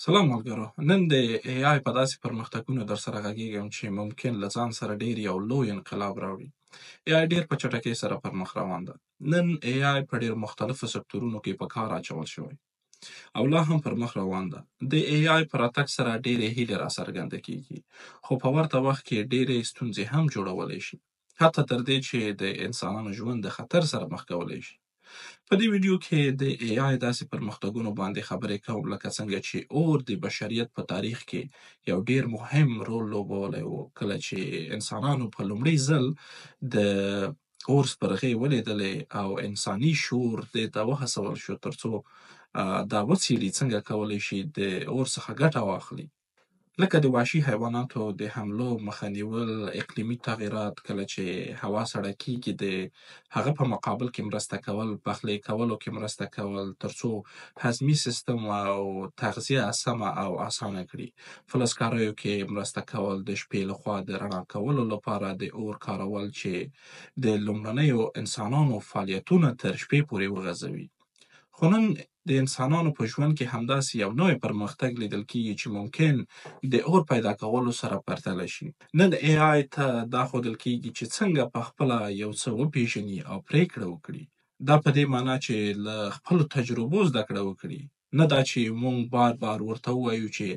سلام ملګرو، نن د AI په داسې پرمختګونو در سره غږیږم چې ممکن له ځان سره ډېر یو لوی انقلاب راوړي. AI ډېر په چټکۍ سره پرمخ روان ده. نن AI په ډېر مختلفو سکتورونو کې په کار اچول شوی او لا هم پرمخ روان ده. د AI په راتګ سره ډېرې هیلې راڅرګنده کیږي، خو په ورته وخت کې ډېرې ستونزې هم جوړولی شي، حتی تر دې چې د انسانانو ژوند د خطر سره مخ کولی شي. په دې ویډیو کې د AI داسې پرمختګونو باندې خبرې کوم لکه څنګه چې اور د بشریت په تاریخ کې یو ډیر مهم رول لوبولی و، کله چې انسانانو په لومړي ځل د اور سپرغۍ ولیدلې او انساني شعور دې ته وهڅول شو ترڅو دا وڅېړي څنګه کولی شي د اور څخه ګټه واخلي، لکه د وحشي حیواناتو د حملو مخه نیول، اقلیمي تغیرات، کله چې هوا سړه کیږي د هغه په مقابل کې مرسته کول، پخلی کولو کې مرسته کول ترڅو هضمي سیستم او تغذیه سمه او اسانه کړي، فلزکاریو کې مرسته کول، د شپې لخوا د رڼا کولو لپاره د اور کارول چې د لومړنیو انسانانو فعالیتونه تر شپې پورې وغځوي. خو نن د انسانانو په ژوند کې همداسې یو نوی پرمختګ لیدل کیږي چې ممکن د اور پیدا کولو سره پرتله شي. نن AI ته دا ښودل کیږي چې څنګه په خپله یو څه وپیژني او پریکړه وکړي. دا په دې معنا چې له خپلو تجربو زده کړه وکړي، نه دا چې موږ بار بار ورته ووایو چې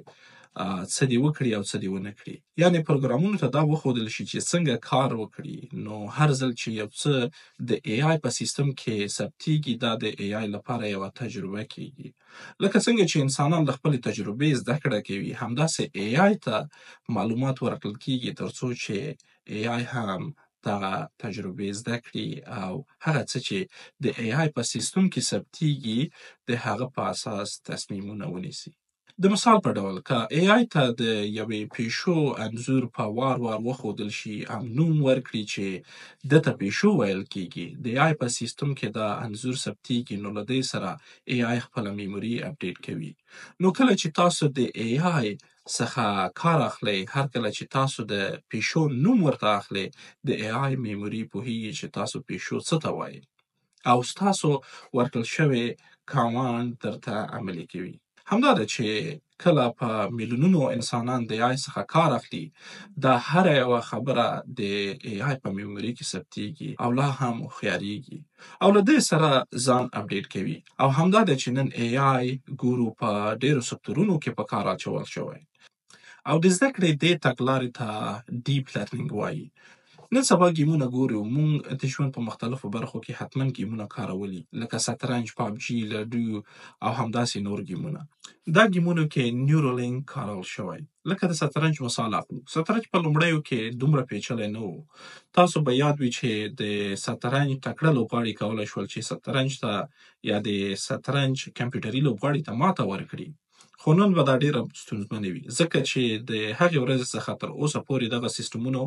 څه دې وکړي او څه دې ونه کړي. یعنې پروګرامونو ته دا وښودل شي چې څنګه کار وکړي. نو هر ځل چې یو څه د AI په سیستم کې ثبتیږي، دا د AI لپاره یوه تجربه کیږي. لکه څنګه چې انسانان له خپلې تجربې زده کړه کوي، همداسې AI ته معلومات ورکړل کیږي ترڅو چې AI هم دغه تجربې زده کړي او هغه څه چې د AI په سیستم کې ثبتیږي د هغه په اساس تصمیمونه ونیسي. د مثال په ډول که AI ته د یوې پیشو انځور په وار وار وښودل شي او نوم ورکړي چې ده ته پیشو ویل کیږي، د AI په سیستم کې دا انځور ثبتیږي، نو له دې سره AI خپله میموري اپډیټ کوي. نو کله چې تاسو د AI څخه کار اخلئ، هر کله چې تاسو د پیشو نوم ورته اخلئ، د AI میموري پوهیږي چې تاسو پیشو څه ته وایي او ستاسو ورکړل شوی کاماند درته عملي کوي. همدا ده چې کله په میلیونونو انسانان د AI څخه کار اخلي، دا هره یوه خبره د AI په میموري کې ثبتیږي او لا هم هوښیاریږي او له دې سره ځان اپډیټ کوي. او همدا ده چې نن AI ګورو په ډیرو سکتورونو کې په کار اچول شوی او د زده کړې دې تګلارې ته ډیپ لرنینګ وایي. نن سبا ګیمونه ګورو، موږ د ژوند په مختلفو برخو کې حتما ګیمونه کارولي، لکه شطرنج، پابجي، لډو او همداسې نور ګیمونه. دا ګیمونو کې نیورولینک کارول شوی. لکه د شطرنج مثال اخلو، شطرنج په لومړیو کې دومره پیچلی نه و. تاسو به یاد وي چې د شطرنج تکړه لوبغاړي کولی شول چې شطرنج ته یا د شطرنج کمپیوټري لوبغاړي ته ماته ورکړي. خو نن به دا ډېره ستونزمنه وي، ځکه چې د هغې ورځې څخه تر اوسه پورې دغه سیستمونو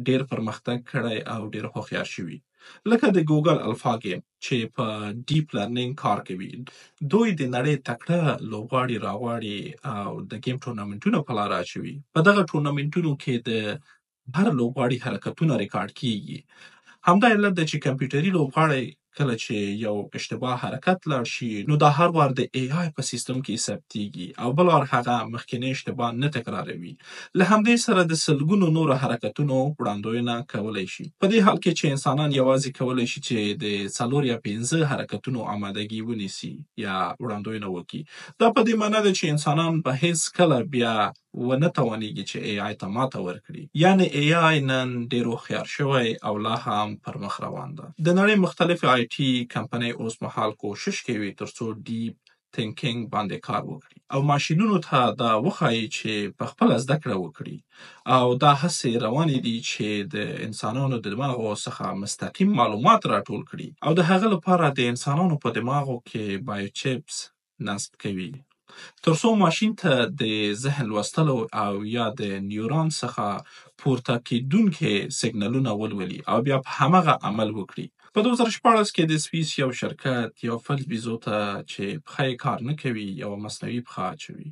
ډېر پرمختګ کړی او ډېر هوښیار شوي. لکه د ګوګل الفا ګیم چې په ډیپ لرنینګ کار کوي. دوی د نړۍ تکړه لوبغاړي راغواړي او د ګیم ټورنمنټونه په لاره اچوي. په دغه ټورنمنټونو کې د هر لوبغاړي حرکتونه ریکارډ کیږي. همدا علت ده چې کمپیوټري لوبغاړی کله چې یو اشتباه حرکت لاړ شي، نو دا هر وار د AI په سیستم کې ثبتیږي او بل وار هغه مخکینی اشتباه نه تکراروي. له همدې سره د سلګونو نورو حرکتونو وړاندوینه کولی شي. په دې حال کې چې انسانان یوازې کولی شي چې د 4 یا 5 حرکتونو آمادګي ونیسي یا وړاندوینه وکړي. دا په دې معنا ده چې انسانان به هیڅ کله بیا ونه توانیږي چې AI ته ماته ورکړي. یعنې AI نن ډېر هوښیار شوی او لا هم پر مخ روان ده. د نړۍ مختلفې IT کمپنۍ اوس مهال کوشش کوي ترڅو ډیپ تینکینګ باندې کار وکړي او ماشینونو ته دا وښایي چې په خپله زده کړه وکړي. او دا هڅې روانې دي چې د انسانانو د دماغو څخه مستقیم معلومات راټول کړي او د هغه لپاره د انسانانو په دماغو کې بایوچیپس نصب کوي ترڅو ماشین ته د ذهن لوستلو او یا د نیورون څخه پورته کیدونکي سیګنالونه ولولي او بیا په همغه عمل وکړي. په 2014 کې د سویس یو شرکت یو فلز بیزو ته چې پښه یې کار نه کوي یوه مصنوعي پښه اچوي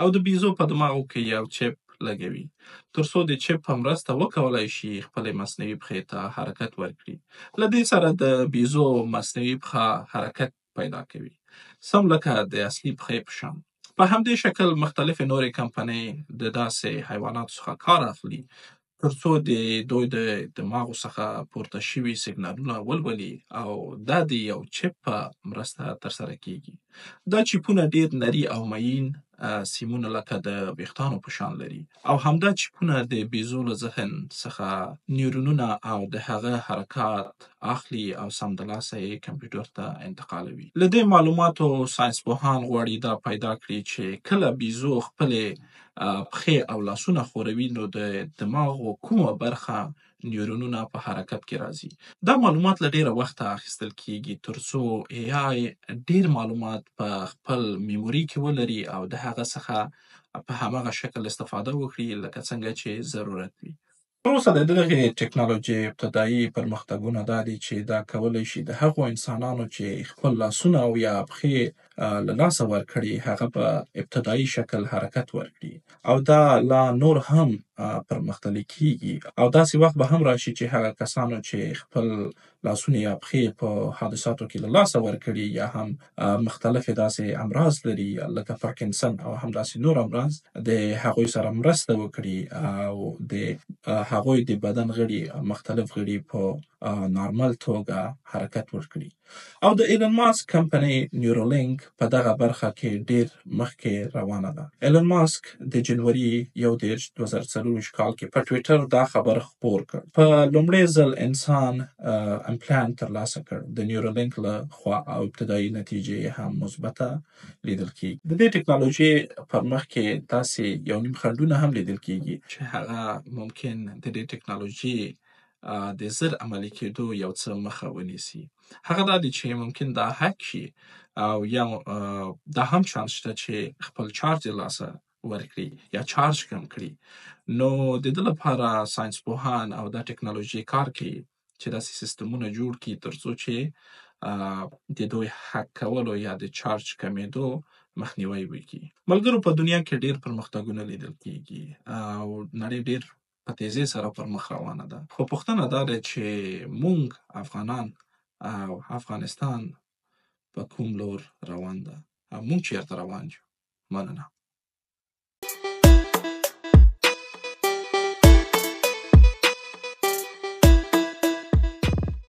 او د بیزو په دماغو کې یو چپ لګوي ترڅو د چپ په مرسته وکولای شي خپلې مصنوعي پښې ته حرکت ورکړي. له دې سره د بیزو مصنوعي پښه حرکت پیدا کوي، سم لکه د اصلي پښې په شان. په همدې شکل مختلفې نورې کمپنۍ د داسې حیواناتو څخه کار اخلي ترڅو د دوی د دماغو څخه پورته شوي سیګنالونه ولولي او دا د یو چپ په مرسته ترسره کیږي. دا چیپونه ډیر نري او مین سیمونه لکه د ویښتانو په شان لري او همدا چیپونه د بیزو له ذهن څخه نیورونونه او د هغه حرکات اخلي او سمدلاسه یې کمپیوټر ته انتقالوي. له دې معلوماتو ساینسپوهان غواړي دا پیدا کړي چې کله بیزو خپلې پښې او لاسونه ښوروي نو د دماغو کومه برخه نیورونونه په حرکت کې راځي. دا معلومات له ډیره وخته اخیستل کیږي ترڅو ای آی ډیر معلومات په خپل میموري کې ولري او د هغه څخه په هماغه شکل استفاده وکړي لکه څنګه چې ضرورت وي. تر اوسه د دغې ټکنالوژۍ ابتدایي پرمختګونه دا دي چې دا کولی شي د هغو انسانانو چې خپل لاسونه او یا پښې له لاسه ورکړي هغه په ابتدایي شکل حرکت ورکړي او دا لا نور هم پرمختللی کیږي او داسې وخت به هم راشي چې هغه کسانو چې خپل لاسونه یا پښې په حادثاتو کې له لاسه ورکړي یا هم مختلفې داسې امراض لري لکه پارکینسن او همداسې نور امراض د هغوی سره مرسته وکړي او د هغوی د بدن غړي مختلف غړي په نارمل توګه حرکت وکړي. او د ایلن ماسک کمپنۍ نیورولینک په دغه برخه کې ډیر مخکې روانه ده. ایلن ماسک د جنوري 1 کال کې په ټویټر دا خبر خپور کړ. په لومړي ځل انسان امپلانت ترلاسه کړ د نیورولینک له خوا او ابتدایي نتیجې هم مثبته لیدل کیږي. د دې ټکنالوژۍ پر مخ کې داسې یو نیم خنډونه هم لیدل کیږي چې هغه ممکن د دې ټکنالوژۍ د زر عملي کېدو یو څه مخه ونیسي. هغه دا دی چې ممکن دا هک شي او یا دا هم چانس شته چې خپل چارج له لاسه ورکړي یا چارج کم کړي. نو د دې لپاره ساینسپوهان او دا ټکنالوژي کار کوي چې داسې سیستمونه جوړ کړي ترڅو چې د دوی هک کولو یا د چارج کمېدو مخنیوی وکړي. ملګرو، په دنیا کې ډیر پرمختګونه لیدل کیږي او نړۍ ډیر په تیزۍ سره پر مخ روانه ده. خو پوښتنه دا ده چې موږ افغانان او افغانستان په کوم لور روان ده او موږ چیرته روان یو؟ مننه.